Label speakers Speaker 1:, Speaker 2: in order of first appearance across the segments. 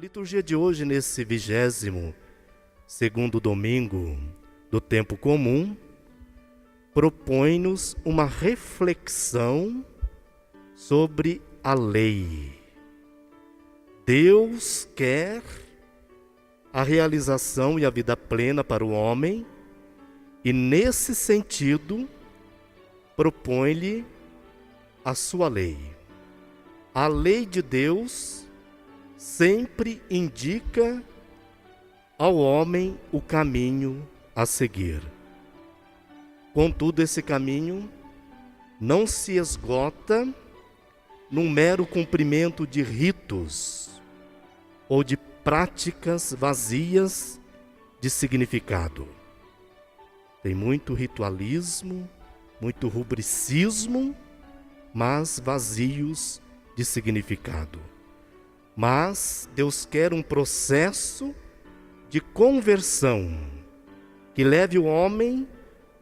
Speaker 1: liturgia de hoje, nesse 22º domingo do tempo comum, propõe-nos uma reflexão sobre a lei. Deus quer a realização e a vida plena para o homem e, nesse sentido, propõe-lhe a sua lei. A lei de Deus sempre indica ao homem o caminho a seguir. Contudo, esse caminho não se esgota num mero cumprimento de ritos ou de práticas vazias de significado. Tem muito ritualismo, muito rubricismo, mas vazios de significado. Mas Deus quer um processo de conversão que leve o homem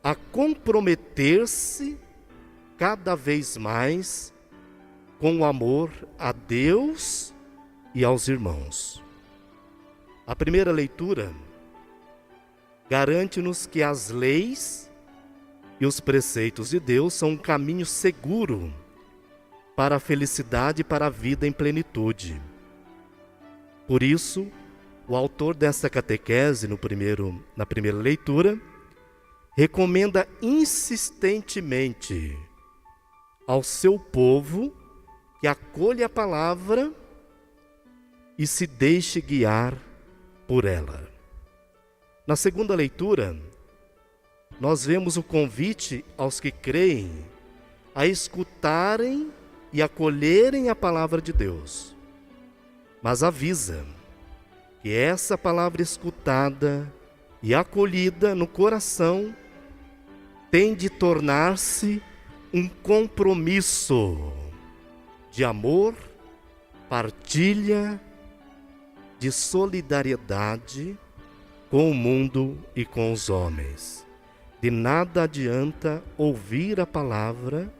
Speaker 1: a comprometer-se cada vez mais com o amor a Deus e aos irmãos. A primeira leitura garante-nos que as leis e os preceitos de Deus são um caminho seguro para a felicidade e para a vida em plenitude. Por isso, o autor desta catequese, na primeira leitura, recomenda insistentemente ao seu povo que acolha a palavra e se deixe guiar por ela. Na segunda leitura, nós vemos o convite aos que creem a escutarem e acolherem a palavra de Deus, mas avisa que essa palavra escutada e acolhida no coração tem de tornar-se um compromisso de amor, partilha, de solidariedade com o mundo e com os homens. De nada adianta ouvir a palavra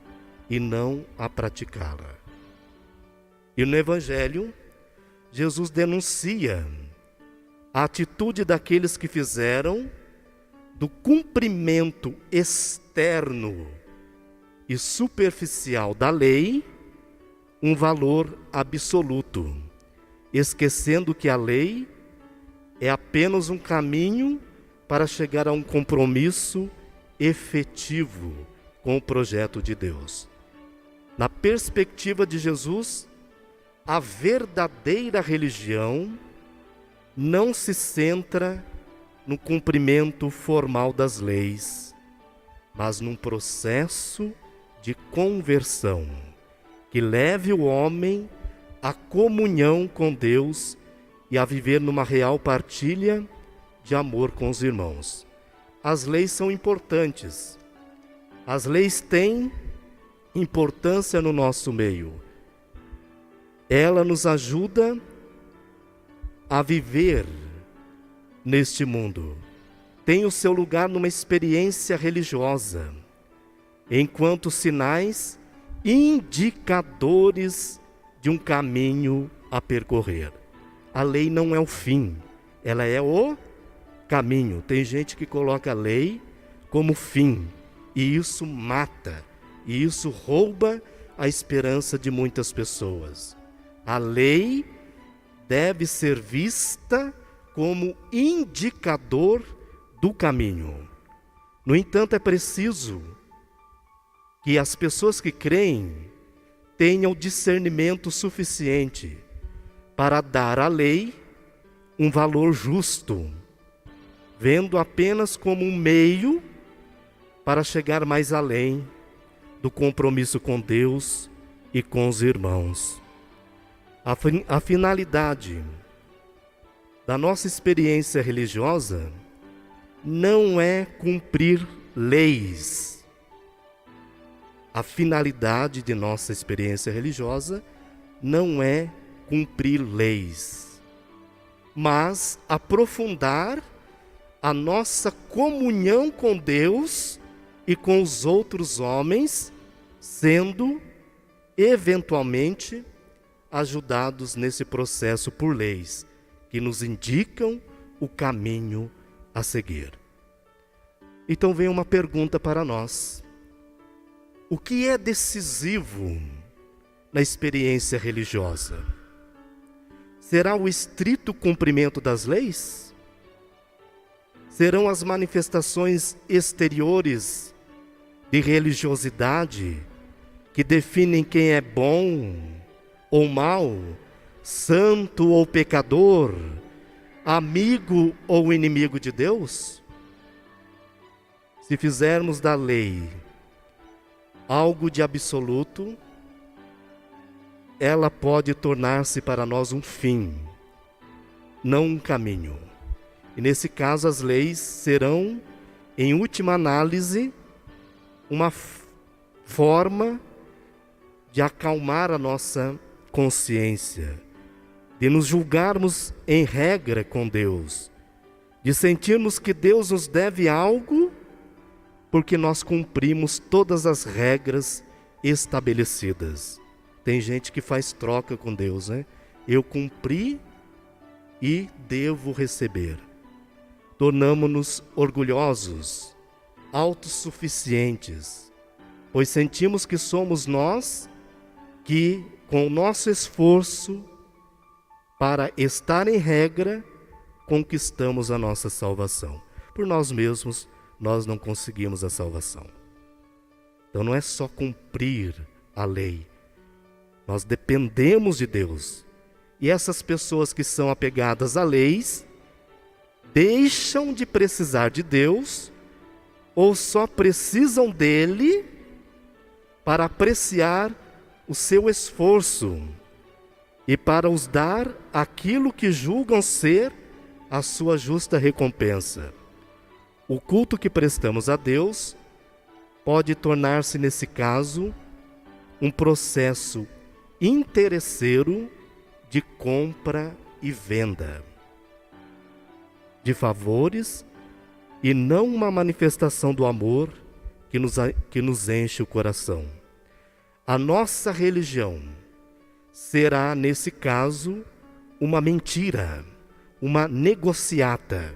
Speaker 1: e não a praticá-la. E no Evangelho, Jesus denuncia a atitude daqueles que fizeram do cumprimento externo e superficial da lei um valor absoluto, esquecendo que a lei é apenas um caminho para chegar a um compromisso efetivo com o projeto de Deus. Na perspectiva de Jesus, a verdadeira religião não se centra no cumprimento formal das leis, mas num processo de conversão que leve o homem à comunhão com Deus e a viver numa real partilha de amor com os irmãos. As leis são importantes. As leis têm importância no nosso meio. Ela nos ajuda a viver neste mundo. Tem o seu lugar numa experiência religiosa, enquanto sinais indicadores de um caminho a percorrer. A lei não é o fim, ela é o caminho. Tem gente que coloca a lei como fim, e isso mata, e isso rouba a esperança de muitas pessoas. A lei deve ser vista como indicador do caminho. No entanto, é preciso que as pessoas que creem tenham discernimento suficiente para dar à lei um valor justo, vendo apenas como um meio para chegar mais além do compromisso com Deus e com os irmãos. A finalidade da nossa experiência religiosa não é cumprir leis. A finalidade de nossa experiência religiosa não é cumprir leis, mas aprofundar a nossa comunhão com Deus e com os outros homens, sendo eventualmente ajudados nesse processo por leis, que nos indicam o caminho a seguir. Então vem uma pergunta para nós: o que é decisivo na experiência religiosa? Será o estrito cumprimento das leis? Serão as manifestações exteriores de religiosidade que definem quem é bom ou mal, santo ou pecador, amigo ou inimigo de Deus? Se fizermos da lei algo de absoluto, ela pode tornar-se para nós um fim, não um caminho. E nesse caso as leis serão, em última análise, uma forma de acalmar a nossa consciência, de nos julgarmos em regra com Deus, de sentirmos que Deus nos deve algo porque nós cumprimos todas as regras estabelecidas. Tem gente que faz troca com Deus, né? Eu cumpri e devo receber. Tornamo-nos orgulhosos, autossuficientes, pois sentimos que somos nós que, com o nosso esforço para estar em regra, conquistamos a nossa salvação. Por nós mesmos, nós não conseguimos a salvação. Então não é só cumprir a lei. Nós dependemos de Deus. E essas pessoas que são apegadas a leis, deixam de precisar de Deus, ou só precisam dele para apreciar o seu esforço e para os dar aquilo que julgam ser a sua justa recompensa. O culto que prestamos a Deus pode tornar-se, nesse caso, um processo interesseiro de compra e venda de favores, e não uma manifestação do amor que nos enche o coração. A nossa religião será, nesse caso, uma mentira, uma negociata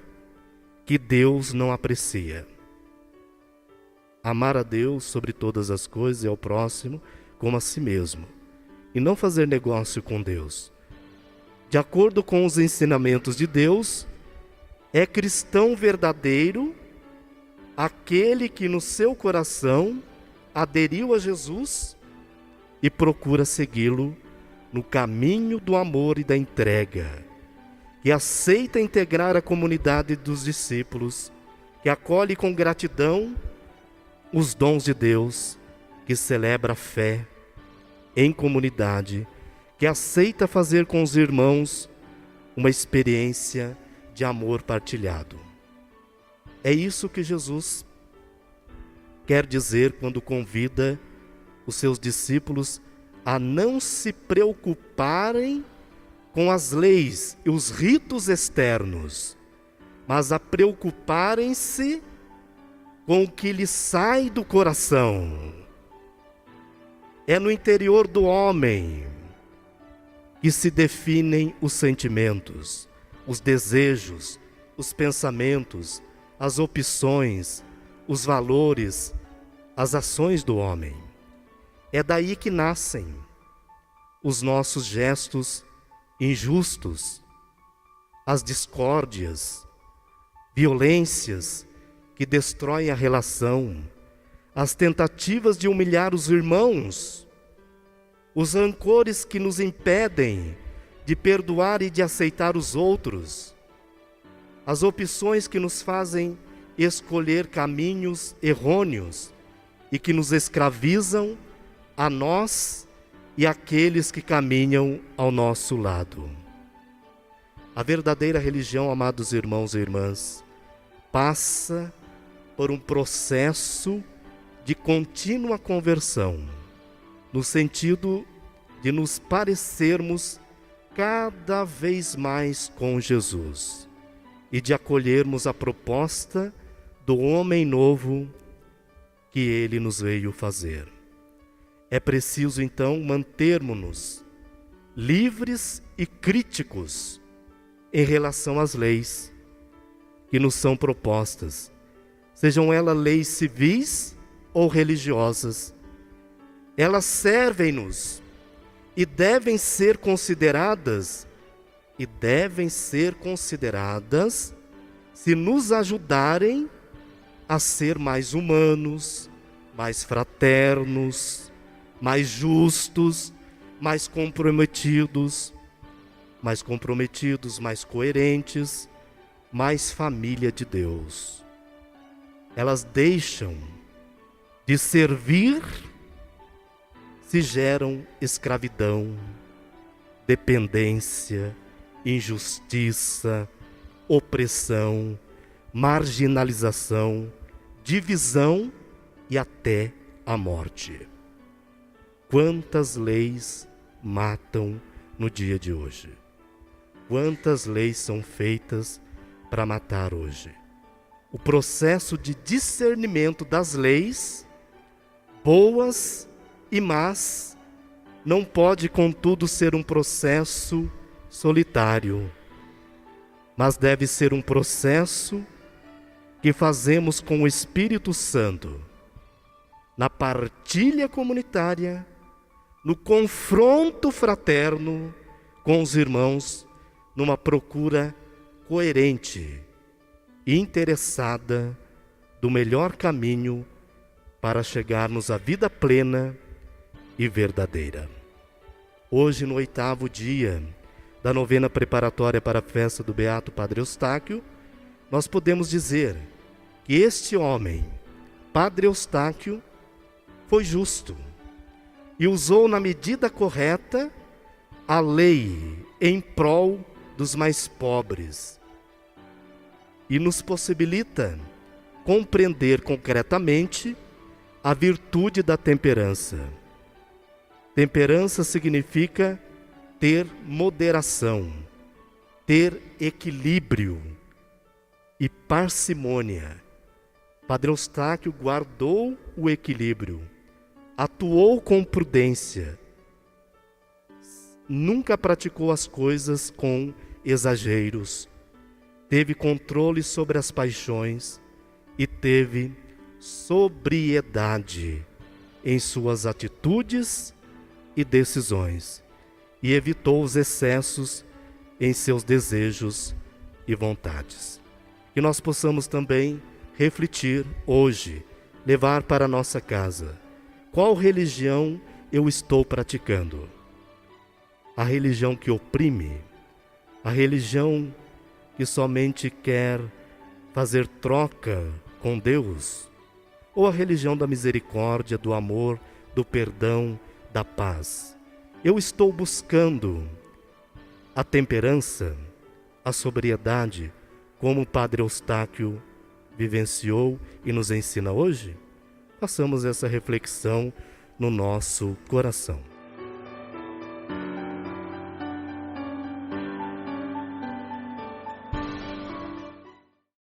Speaker 1: que Deus não aprecia. Amar a Deus sobre todas as coisas e ao próximo como a si mesmo, e não fazer negócio com Deus. De acordo com os ensinamentos de Deus, é cristão verdadeiro aquele que no seu coração aderiu a Jesus e procura segui-lo no caminho do amor e da entrega, que aceita integrar a comunidade dos discípulos, que acolhe com gratidão os dons de Deus, que celebra a fé em comunidade, que aceita fazer com os irmãos uma experiência de amor partilhado. É isso que Jesus quer dizer quando convida os seus discípulos a não se preocuparem com as leis e os ritos externos, mas a preocuparem-se com o que lhes sai do coração. É no interior do homem que se definem os sentimentos, os desejos, os pensamentos, as opções, os valores, as ações do homem. É daí que nascem os nossos gestos injustos, as discórdias, violências que destroem a relação, as tentativas de humilhar os irmãos, os rancores que nos impedem de perdoar e de aceitar os outros, as opções que nos fazem escolher caminhos errôneos e que nos escravizam a nós e àqueles que caminham ao nosso lado. A verdadeira religião, amados irmãos e irmãs, passa por um processo de contínua conversão, no sentido de nos parecermos cada vez mais com Jesus e de acolhermos a proposta do homem novo que Ele nos veio fazer. É preciso, então, mantermos-nos livres e críticos em relação às leis que nos são propostas, sejam elas leis civis ou religiosas. Elas servem-nos e devem ser consideradas se nos ajudarem a ser mais humanos, mais fraternos, mais justos, mais comprometidos, mais coerentes, mais família de Deus. Elas deixam de servir se geram escravidão, dependência, injustiça, opressão, marginalização, divisão e até a morte. Quantas leis matam no dia de hoje? Quantas leis são feitas para matar hoje? O processo de discernimento das leis, boas e más, não pode, contudo, ser um processo solitário, mas deve ser um processo que fazemos com o Espírito Santo, na partilha comunitária, no confronto fraterno com os irmãos, numa procura coerente e interessada do melhor caminho para chegarmos à vida plena e verdadeira. Hoje, no 8º dia da novena preparatória para a festa do Beato Padre Eustáquio, nós podemos dizer que este homem, Padre Eustáquio, foi justo e usou na medida correta a lei em prol dos mais pobres e nos possibilita compreender concretamente a virtude da temperança. Temperança significa ter moderação, ter equilíbrio e parcimônia. Padre Eustáquio guardou o equilíbrio, atuou com prudência, nunca praticou as coisas com exageros, teve controle sobre as paixões e teve sobriedade em suas atitudes e decisões, e evitou os excessos em seus desejos e vontades. Que nós possamos também refletir hoje, levar para a nossa casa: qual religião eu estou praticando? A religião que oprime? A religião que somente quer fazer troca com Deus? Ou a religião da misericórdia, do amor, do perdão, da paz? Eu estou buscando a temperança, a sobriedade, como o Padre Eustáquio vivenciou e nos ensina hoje? Façamos essa reflexão no nosso coração.